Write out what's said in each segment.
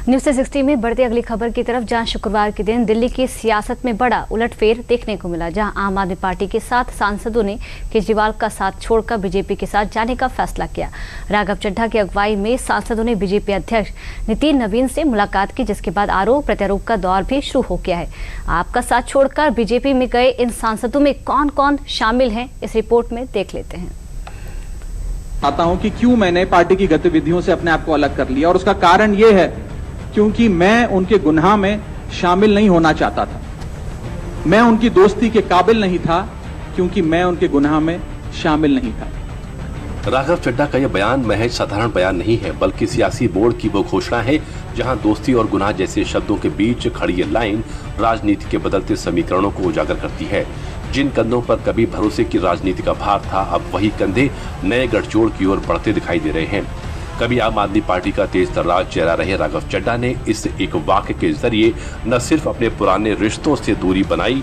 News 60 में बढ़ती अगली खबर की तरफ, जहां शुक्रवार के दिन दिल्ली की सियासत में बड़ा उलटफेर देखने को मिला, जहां आम आदमी पार्टी के 7 सांसदों ने केजरीवाल का साथ छोड़कर बीजेपी के साथ जाने का फैसला किया। राघव चड्ढा की अगुवाई में सांसदों ने बीजेपी अध्यक्ष नितिन नवीन से मुलाकात की, जिसके बाद आरोप प्रत्यारोप का दौर भी शुरू हो गया है। आपका साथ छोड़कर बीजेपी में गए इन सांसदों में कौन कौन शामिल हैं, इस रिपोर्ट में देख लेते हैं। आता हूं कि क्यों मैंने पार्टी की गतिविधियों से अपने आप को अलग कर लिया, और उसका कारण यह है क्योंकि मैं उनके गुनाह में शामिल नहीं होना चाहता था। मैं उनकी दोस्ती के काबिल नहीं था क्योंकि मैं उनके गुनाह में शामिल नहीं था। राघव चड्ढा का यह बयान महज साधारण बयान नहीं है, बल्कि सियासी बोर्ड की वो घोषणा है जहां दोस्ती और गुनाह जैसे शब्दों के बीच खड़ी ये लाइन राजनीति के बदलते समीकरणों को उजागर करती है। जिन कंधों पर कभी भरोसे की राजनीति का भार था, अब वही कंधे नए गठजोड़ की ओर बढ़ते दिखाई दे रहे हैं। कभी आम आदमी पार्टी का तेज तर्रार चेहरा रहे राघव चड्ढा ने इस एक वाक्य के जरिए न सिर्फ अपने पुराने रिश्तों से दूरी बनाई,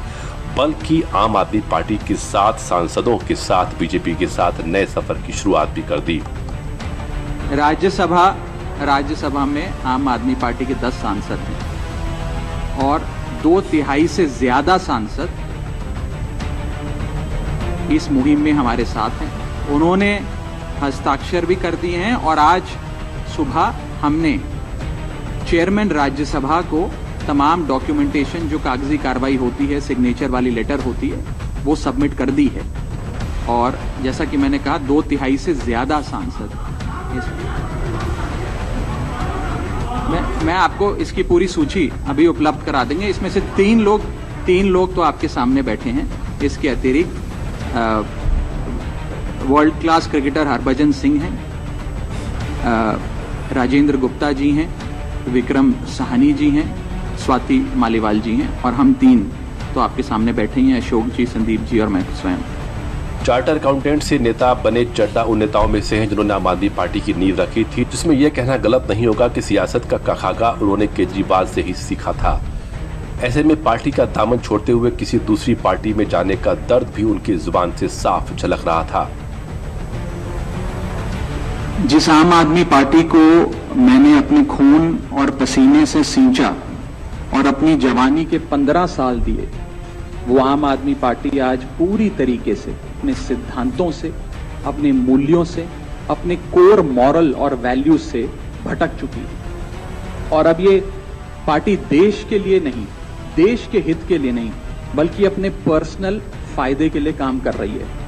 बल्कि आम आदमी पार्टी के 7 सांसदों के साथ बीजेपी के साथ नए सफर की शुरुआत भी कर दी। राज्यसभा में आम आदमी पार्टी के 10 सांसद हैं और 2/3 से ज्यादा सांसद इस मुहिम में हमारे साथ हैं। उन्होंने हस्ताक्षर भी कर दिए हैं और आज सुबह हमने चेयरमैन राज्यसभा को तमाम डॉक्यूमेंटेशन जो कागजी कार्रवाई होती है, सिग्नेचर वाली लेटर होती है, वो सबमिट कर दी है। और जैसा कि मैंने कहा 2/3 से ज्यादा सांसद मैं आपको इसकी पूरी सूची अभी उपलब्ध करा देंगे। इसमें से 3 लोग तो आपके सामने बैठे हैं। इसके अतिरिक्त world class cricketer Harbhajan Singh हैं, राजेंद्र गुप्ता जी हैं, विक्रम साहनी जी हैं, स्वाति मालीवाल जी हैं, और हम 3 तो आपके सामने बैठे हैं, अशोक जी, संदीप जी और मैं स्वयं। चार्टर अकाउंटेंट से नेता बने चड्ढा उन नेताओं में से हैं जिन्होंने आम आदमी पार्टी की नींव रखी थी, जिसमें यह कहना गलत नहीं होगा कि सियासत का खाका उन्होंने केजरीवाल से ही सीखा था। ऐसे में पार्टी का दामन छोड़ते हुए किसी दूसरी पार्टी में जाने का दर्द भी उनकी जुबान से साफ झलक रहा था। जिस आम आदमी पार्टी को मैंने अपने खून और पसीने से सींचा और अपनी जवानी के 15 साल दिए, वो आम आदमी पार्टी आज पूरी तरीके से अपने सिद्धांतों से, अपने मूल्यों से, अपने कोर मॉरल और वैल्यूज से भटक चुकी है। और अब ये पार्टी देश के लिए नहीं, देश के हित के लिए नहीं, बल्कि अपने पर्सनल फायदे के लिए काम कर रही है।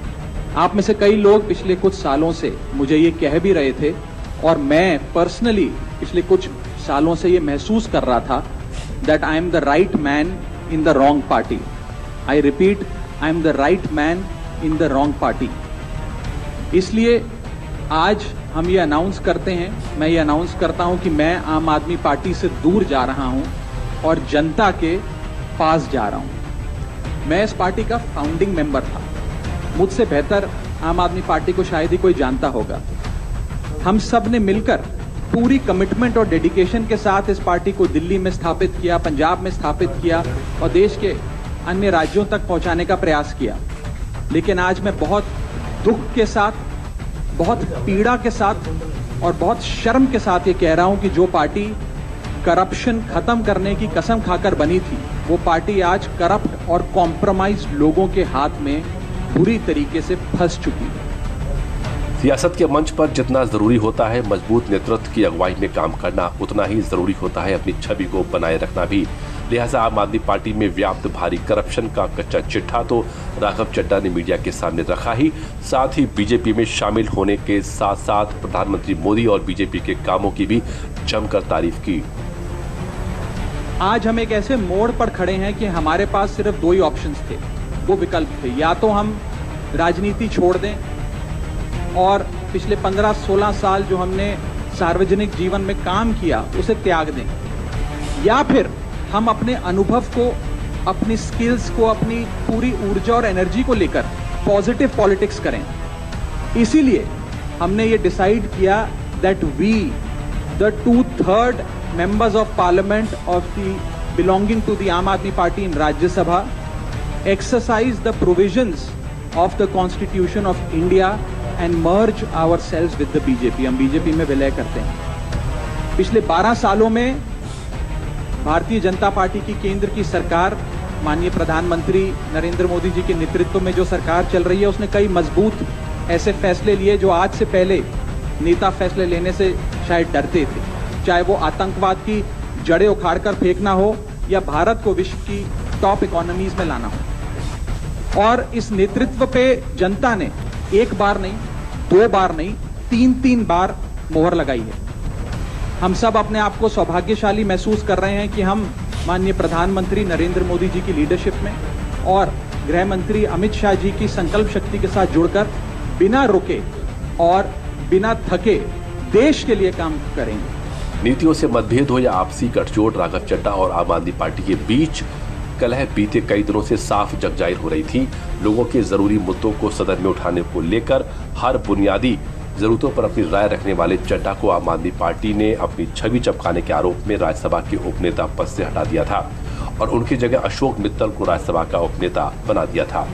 आप में से कई लोग पिछले कुछ सालों से मुझे ये कह भी रहे थे, और मैं पर्सनली पिछले कुछ सालों से ये महसूस कर रहा था, that I am the right man in the wrong party. I repeat, I am the right man in the wrong party. इसलिए आज हम ये अनाउंस करते हैं, मैं ये अनाउंस करता हूं कि मैं आम आदमी पार्टी से दूर जा रहा हूं और जनता के पास जा रहा हूं। मैं इस पार्टी का फाउंडिंग मेंबर था। मुझसे बेहतर आम आदमी पार्टी को शायद ही कोई जानता होगा। हम सब ने मिलकर पूरी कमिटमेंट और डेडिकेशन के साथ इस पार्टी को दिल्ली में स्थापित किया, पंजाब में स्थापित किया और देश के अन्य राज्यों तक पहुंचाने का प्रयास किया। लेकिन आज मैं बहुत दुख के साथ, बहुत पीड़ा के साथ और बहुत शर्म के साथ ये कह रहा हूं कि जो पार्टी करप्शन खत्म करने की कसम खाकर बनी थी, वो पार्टी आज करप्ट और कॉम्प्रोमाइज लोगों के हाथ में बुरी तरीके से फंस चुकी है। सियासत के मंच पर जितना जरूरी होता है मजबूत नेतृत्व की अगुवाई में काम करना, उतना ही जरूरी होता है अपनी छवि को बनाए रखना भी। लिहाजा आम आदमी पार्टी में व्याप्त भारी करप्शन का कच्चा चिट्ठा तो राघव चड्ढा ने मीडिया के सामने रखा ही, साथ ही बीजेपी में शामिल होने के साथ साथ प्रधानमंत्री मोदी और बीजेपी के कामों की भी जमकर तारीफ की। आज हम एक ऐसे मोड़ पर खड़े हैं कि हमारे पास सिर्फ 2 ही ऑप्शंस थे, 2 विकल्प थे। या तो हम राजनीति छोड़ दें और पिछले 15-16 साल जो हमने सार्वजनिक जीवन में काम किया उसे त्याग दें, या फिर हम अपने अनुभव को, अपनी स्किल्स को, अपनी पूरी ऊर्जा और एनर्जी को लेकर पॉजिटिव पॉलिटिक्स करें। इसीलिए हमने ये डिसाइड किया that we, the 2/3 members of parliament of the belonging to the Aam Aadmi Party in Rajya Sabha exercise the provisions of the Constitution of India and merge ourselves with the BJP। हम BJP में विलय करते हैं। पिछले 12 सालों में Bharatiya Janata party की केंद्र की सरकार, माननीय प्रधानमंत्री नरेंद्र मोदी जी के नेतृत्व में जो सरकार चल रही है, उसने कई मजबूत ऐसे फैसले लिए जो आज से पहले नेता फैसले लेने से शायद डरते थे। चाहे वो आतंकवाद की जड़ें उखाड़कर फेंकना हो या भारत को विश्व की टॉप इकोनॉमीज में लाना हो। और इस नेतृत्व पे जनता ने एक बार नहीं, दो बार नहीं, तीन बार मोहर लगाई है। हम सब अपने आप को सौभाग्यशाली महसूस कर रहे हैं कि हम माननीय प्रधानमंत्री नरेंद्र मोदी जी की लीडरशिप में और गृह मंत्री अमित शाह जी की संकल्प शक्ति के साथ जुड़कर बिना रुके और बिना थके देश के लिए काम करेंगे। नीतियों से मतभेद हो या आपसी गठजोड़, राघव चड्ढा और आम आदमी पार्टी के बीच कलह बीते कई दिनों से साफ जगजाहिर हो रही थी। लोगों के जरूरी मुद्दों को सदन में उठाने को लेकर हर बुनियादी जरूरतों पर अपनी राय रखने वाले चड्ढा को आम आदमी पार्टी ने अपनी छवि चमकाने के आरोप में राज्यसभा के उपनेता पद से हटा दिया था और उनकी जगह अशोक मित्तल को राज्यसभा का उपनेता बना दिया था।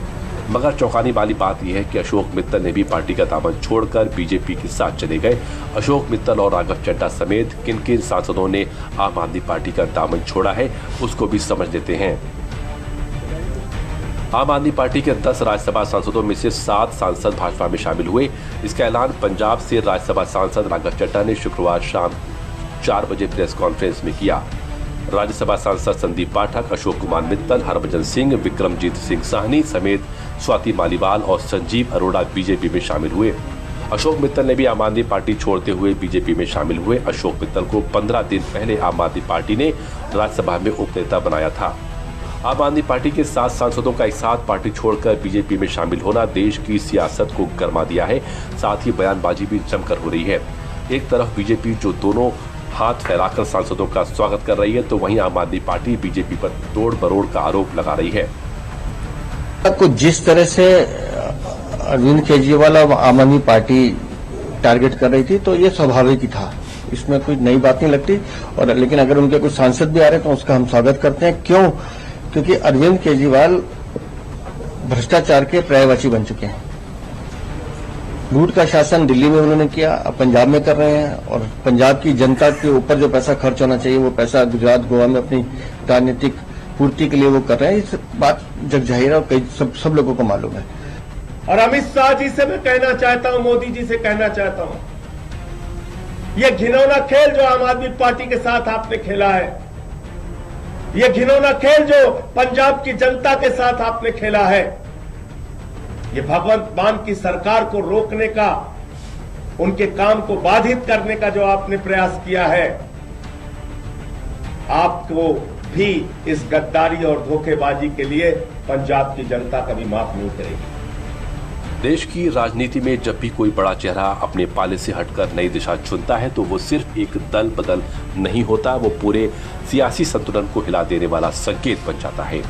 मगर चौंकाने वाली बात यह है कि अशोक मित्तल ने भी पार्टी का दामन छोड़कर बीजेपी के साथ चले गए। अशोक मित्तल और राघव चड्ढा समेत किन किन सांसदों ने आम आदमी पार्टी का दामन छोड़ा है, उसको भी समझ लेते हैं। आम आदमी पार्टी के 10 राज्यसभा सांसदों में से 7 सांसद भाजपा में शामिल हुए। इसका ऐलान पंजाब से राज्यसभा सांसद राघव चड्ढा ने शुक्रवार शाम 4 बजे प्रेस कॉन्फ्रेंस में किया। राज्यसभा सांसद संदीप पाठक, अशोक कुमार मित्तल, हरभजन सिंह, विक्रमजीत सिंह साहनी समेत स्वाति मालीवाल और संजीव अरोड़ा बीजेपी में शामिल हुए। अशोक मित्तल ने भी आम आदमी पार्टी छोड़ते हुए बीजेपी में शामिल हुए। अशोक मित्तल को 15 दिन पहले आम आदमी पार्टी ने राज्यसभा में उपनेता बनाया था। आम आदमी पार्टी के 7 सांसदों का एक साथ पार्टी छोड़कर बीजेपी में शामिल होना देश की सियासत को गर्मा दिया है। साथ ही बयानबाजी भी जमकर हो रही है। एक तरफ बीजेपी जो दोनों हाथ फैलाकर सांसदों का स्वागत कर रही है, तो वहीं आम आदमी पार्टी बीजेपी पर तोड़ मरोड़ का आरोप लगा रही है। को जिस तरह से अरविंद केजरीवाल और आम आदमी पार्टी टारगेट कर रही थी, तो ये स्वाभाविक ही था, इसमें कोई नई बात नहीं लगती। और लेकिन अगर उनके कुछ सांसद भी आ रहे हैं तो उसका हम स्वागत करते हैं। क्यों? क्योंकि अरविंद केजरीवाल भ्रष्टाचार के पर्यायवाची बन चुके हैं। लूट का शासन दिल्ली में उन्होंने किया, अब पंजाब में कर रहे हैं। और पंजाब की जनता के ऊपर जो पैसा खर्च होना चाहिए, वो पैसा गुजरात, गोवा में अपनी राजनीतिक पूर्ति के लिए वो कर रहे हैं। इस बात जग जाहिर है और कई सब लोगों को मालूम है। और अमित शाह जी से मैं कहना चाहता हूं, मोदी जी से कहना चाहता हूं, ये घिनौना खेल जो आम आदमी पार्टी के साथ आपने खेला है, ये घिनौना खेल जो पंजाब की जनता के साथ आपने खेला है, ये भगवंत मान की सरकार को रोकने का, उनके काम को बाधित करने का जो आपने प्रयास किया है, आपको भी इस गद्दारी और धोखेबाजी के लिए पंजाब की जनता कभी माफ नहीं करेगी। देश की राजनीति में जब भी कोई बड़ा चेहरा अपने पाले से हटकर नई दिशा चुनता है, तो वो सिर्फ एक दल बदल नहीं होता, वो पूरे सियासी संतुलन को हिला देने वाला संकेत बन जाता है।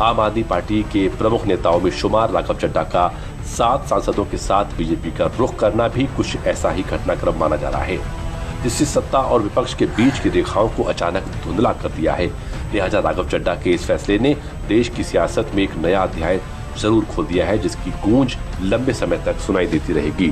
आम आदमी पार्टी के प्रमुख नेताओं में शुमार राघव चड्ढा का 7 सांसदों के साथ बीजेपी का रुख करना भी कुछ ऐसा ही घटनाक्रम माना जा रहा है, जिससे सत्ता और विपक्ष के बीच की रेखाओं को अचानक धुंधला कर दिया है। लिहाजा राघव चड्ढा के इस फैसले ने देश की सियासत में एक नया अध्याय जरूर खोल दिया है, जिसकी गूंज लंबे समय तक सुनाई देती रहेगी।